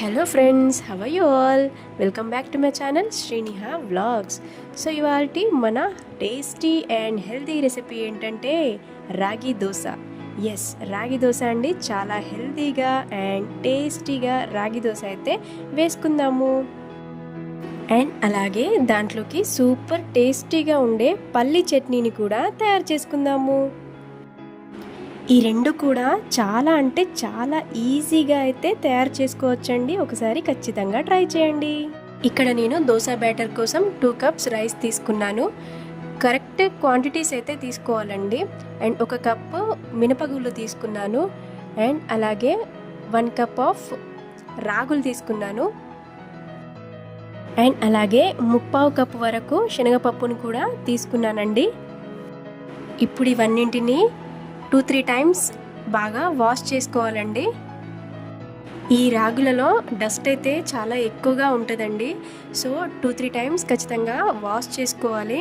Hello friends, how are you all? Welcome back to my channel Sriniha vlogs. So ఇవాల్టి మన tasty and healthy recipe ఏంటంటే రాగి dosa. Yes, రాగి దోశ అండి. చాలా హెల్తీగా అండ్ టేస్టీగా రాగి దోశ అయితే వేసుకుందాము. అండ్ అలాగే దాంట్లోకి సూపర్ టేస్టీగా ఉండే పల్లి చట్నీని కూడా తయారు చేసుకుందాము. ఈ రెండు కూడా చాలా అంటే చాలా ఈజీగా అయితే తయారు చేసుకోవచ్చండి. ఒకసారి ఖచ్చితంగా ట్రై చేయండి. ఇక్కడ నేను దోశ బ్యాటర్ కోసం 2 కప్స్ రైస్ తీసుకున్నాను. కరెక్ట్ క్వాంటిటీస్ అయితే తీసుకోవాలండి. అండ్ 1 కప్పు మినపగుళ్ళు తీసుకున్నాను. అండ్ అలాగే 1 కప్ ఆఫ్ రాగులు తీసుకున్నాను. అండ్ అలాగే 3/4 కప్పు వరకు శనగపప్పును కూడా తీసుకున్నానండి. ఇప్పుడు ఇవన్నింటినీ 2-3 టైమ్స్ బాగా వాష్ చేసుకోవాలండి. ఈ రాగులలో డస్ట్ అయితే చాలా ఎక్కువగా ఉంటుందండి. సో 2-3 టైమ్స్ ఖచ్చితంగా వాష్ చేసుకోవాలి.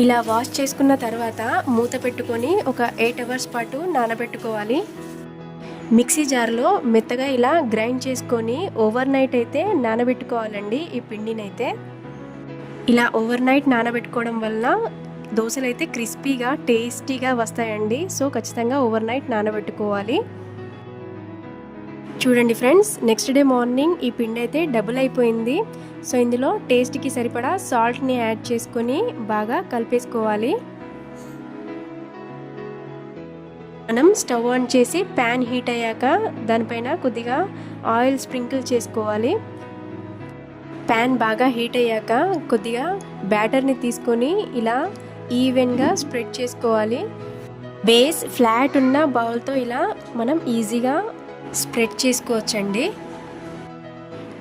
ఇలా వాష్ చేసుకున్న తర్వాత మూత పెట్టుకొని ఒక 8 అవర్స్ పాటు నానబెట్టుకోవాలి. మిక్సీ జార్లో మెత్తగా ఇలా గ్రైండ్ చేసుకొని ఓవర్ నైట్ అయితే నానబెట్టుకోవాలండి. ఈ పిండినైతే ఇలా ఓవర్ నైట్ నానబెట్టుకోవడం వల్ల దోశలు అయితే క్రిస్పీగా టేస్టీగా వస్తాయండి. సో ఖచ్చితంగా ఓవర్ నైట్ నానబెట్టుకోవాలి. చూడండి ఫ్రెండ్స్, నెక్స్ట్ డే మార్నింగ్ ఈ పిండి అయితే డబుల్ అయిపోయింది. సో ఇందులో టేస్ట్కి సరిపడా సాల్ట్ని యాడ్ చేసుకొని బాగా కలిపేసుకోవాలి. మనం స్టవ్ ఆన్ చేసి ప్యాన్ హీట్ అయ్యాక దానిపైన కొద్దిగా ఆయిల్ స్ప్రింకిల్ చేసుకోవాలి. ప్యాన్ బాగా హీట్ అయ్యాక కొద్దిగా బ్యాటర్ని తీసుకొని ఇలా ఈవెన్గా స్ప్రెడ్ చేసుకోవాలి. బేస్ ఫ్లాట్ ఉన్న బౌల్తో ఇలా మనం ఈజీగా స్ప్రెడ్ చేసుకోవచ్చండి.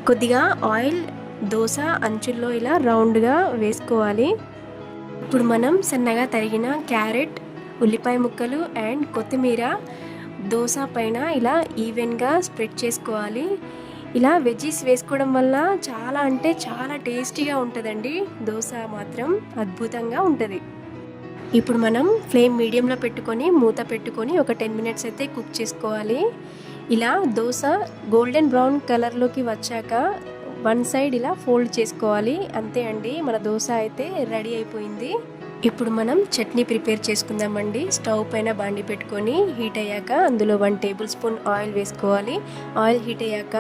కొద్దిగా ఆయిల్ దోశ అంచుల్లో ఇలా రౌండ్గా వేసుకోవాలి. ఇప్పుడు మనం సన్నగా తరిగిన క్యారెట్, ఉల్లిపాయ ముక్కలు అండ్ కొత్తిమీర దోశ పైన ఇలా ఈవెన్గా స్ప్రెడ్ చేసుకోవాలి. ఇలా వెజ్జీస్ వేసుకోవడం వల్ల చాలా అంటే చాలా టేస్టీగా ఉంటుందండి. దోశ మాత్రం అద్భుతంగా ఉంటుంది. ఇప్పుడు మనం ఫ్లేమ్ మీడియంలో పెట్టుకొని మూత పెట్టుకొని ఒక 10 మినిట్స్ అయితే కుక్ చేసుకోవాలి. ఇలా దోశ గోల్డెన్ బ్రౌన్ కలర్లోకి వచ్చాక 1 సైడ్ ఇలా ఫోల్డ్ చేసుకోవాలి. అంతే అండి, మన దోశ అయితే రెడీ అయిపోయింది. ఇప్పుడు మనం చట్నీ ప్రిపేర్ చేసుకుందామండి. స్టవ్ పైన బాండి పెట్టుకొని హీట్ అయ్యాక అందులో 1 టేబుల్ స్పూన్ ఆయిల్ వేసుకోవాలి. ఆయిల్ హీట్ అయ్యాక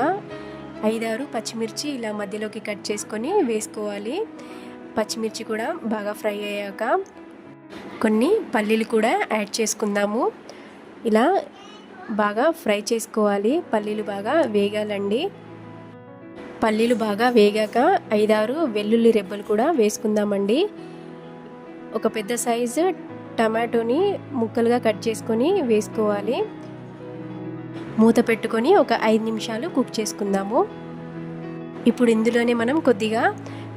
5-6 పచ్చిమిర్చి ఇలా మధ్యలోకి కట్ చేసుకొని వేసుకోవాలి. పచ్చిమిర్చి కూడా బాగా ఫ్రై అయ్యాక కొన్ని పల్లీలు కూడా యాడ్ చేసుకుందాము. ఇలా బాగా ఫ్రై చేసుకోవాలి. పల్లీలు బాగా వేగాలండి. పల్లీలు బాగా వేగాక 5-6 వెల్లుల్లి రెబ్బలు కూడా వేసుకుందామండి. ఒక పెద్ద సైజు టమాటోని ముక్కలుగా కట్ చేసుకొని వేసుకోవాలి. మూత పెట్టుకొని ఒక 5 నిమిషాలు కుక్ చేసుకుందాము. ఇప్పుడు ఇందులోనే మనం కొద్దిగా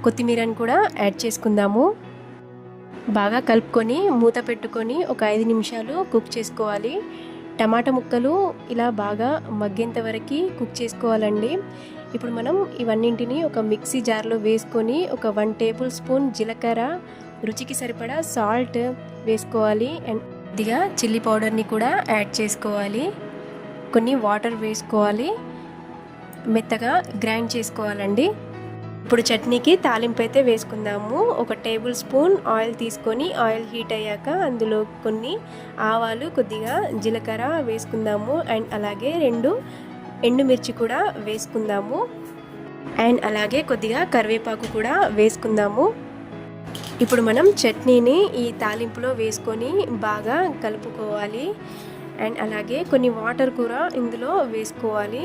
కొత్తిమీరని కూడా యాడ్ చేసుకుందాము. బాగా కలుపుకొని మూత పెట్టుకొని ఒక 5 నిమిషాలు కుక్ చేసుకోవాలి. టమాటా ముక్కలు ఇలా బాగా మగ్గేంత వరకు కుక్ చేసుకోవాలండి. ఇప్పుడు మనం ఇవన్నింటినీ ఒక మిక్సీ జార్లో వేసుకొని ఒక 1 టేబుల్ స్పూన్ జీలకర్ర, రుచికి సరిపడా సాల్ట్ వేసుకోవాలి. అండ్ కొద్దిగా చిల్లీ పౌడర్ని కూడా యాడ్ చేసుకోవాలి. కొన్ని వాటర్ వేసుకోవాలి. మెత్తగా గ్రైండ్ చేసుకోవాలండి. ఇప్పుడు చట్నీకి తాలింపు అయితే వేసుకుందాము. ఒక టేబుల్ స్పూన్ ఆయిల్ తీసుకొని ఆయిల్ హీట్ అయ్యాక అందులో కొన్ని ఆవాలు, కొద్దిగా జీలకర్ర వేసుకుందాము. అండ్ అలాగే 2 ఎండుమిర్చి కూడా వేసుకుందాము. అండ్ అలాగే కొద్దిగా కరివేపాకు కూడా వేసుకుందాము. ఇప్పుడు మనం చట్నీని ఈ తాలింపులో వేసుకొని బాగా కలుపుకోవాలి. అండ్ అలాగే కొన్ని వాటర్ కూడా ఇందులో వేసుకోవాలి.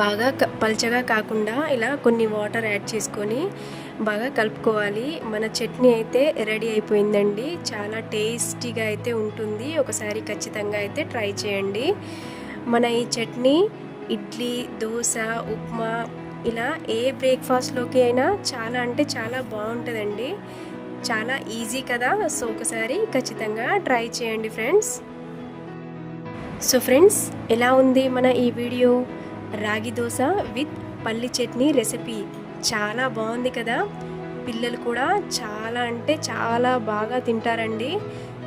బాగా పల్చగా కాకుండా ఇలా కొన్ని వాటర్ యాడ్ చేసుకొని బాగా కలుపుకోవాలి. మన చట్నీ అయితే రెడీ అయిపోయిందండి. చాలా టేస్టీగా అయితే ఉంటుంది. ఒకసారి ఖచ్చితంగా అయితే ట్రై చేయండి. మన ఈ చట్నీ ఇడ్లీ, దోశ, ఉప్మా ఇలా ఏ బ్రేక్ఫాస్ట్లోకి అయినా చాలా అంటే చాలా బాగుంటుందండి. చాలా ఈజీ కదా. సో ఒకసారి ఖచ్చితంగా ట్రై చేయండి ఫ్రెండ్స్. సో ఫ్రెండ్స్, ఎలా ఉంది మన ఈ వీడియో? రాగి దోశ విత్ పల్లి చట్నీ రెసిపీ చాలా బాగుంది కదా. పిల్లలు కూడా చాలా అంటే చాలా బాగా తింటారండి.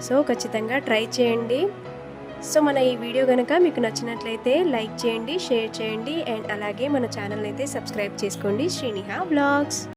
సో ఖచ్చితంగా ట్రై చేయండి. సో మన ఈ వీడియో కనుక మీకు నచ్చినట్లయితే లైక్ చేయండి, షేర్ చేయండి అండ్ అలాగే మన ఛానల్ అయితే సబ్స్క్రైబ్ చేసుకోండి. శ్రీనిహా వ్లాగ్స్.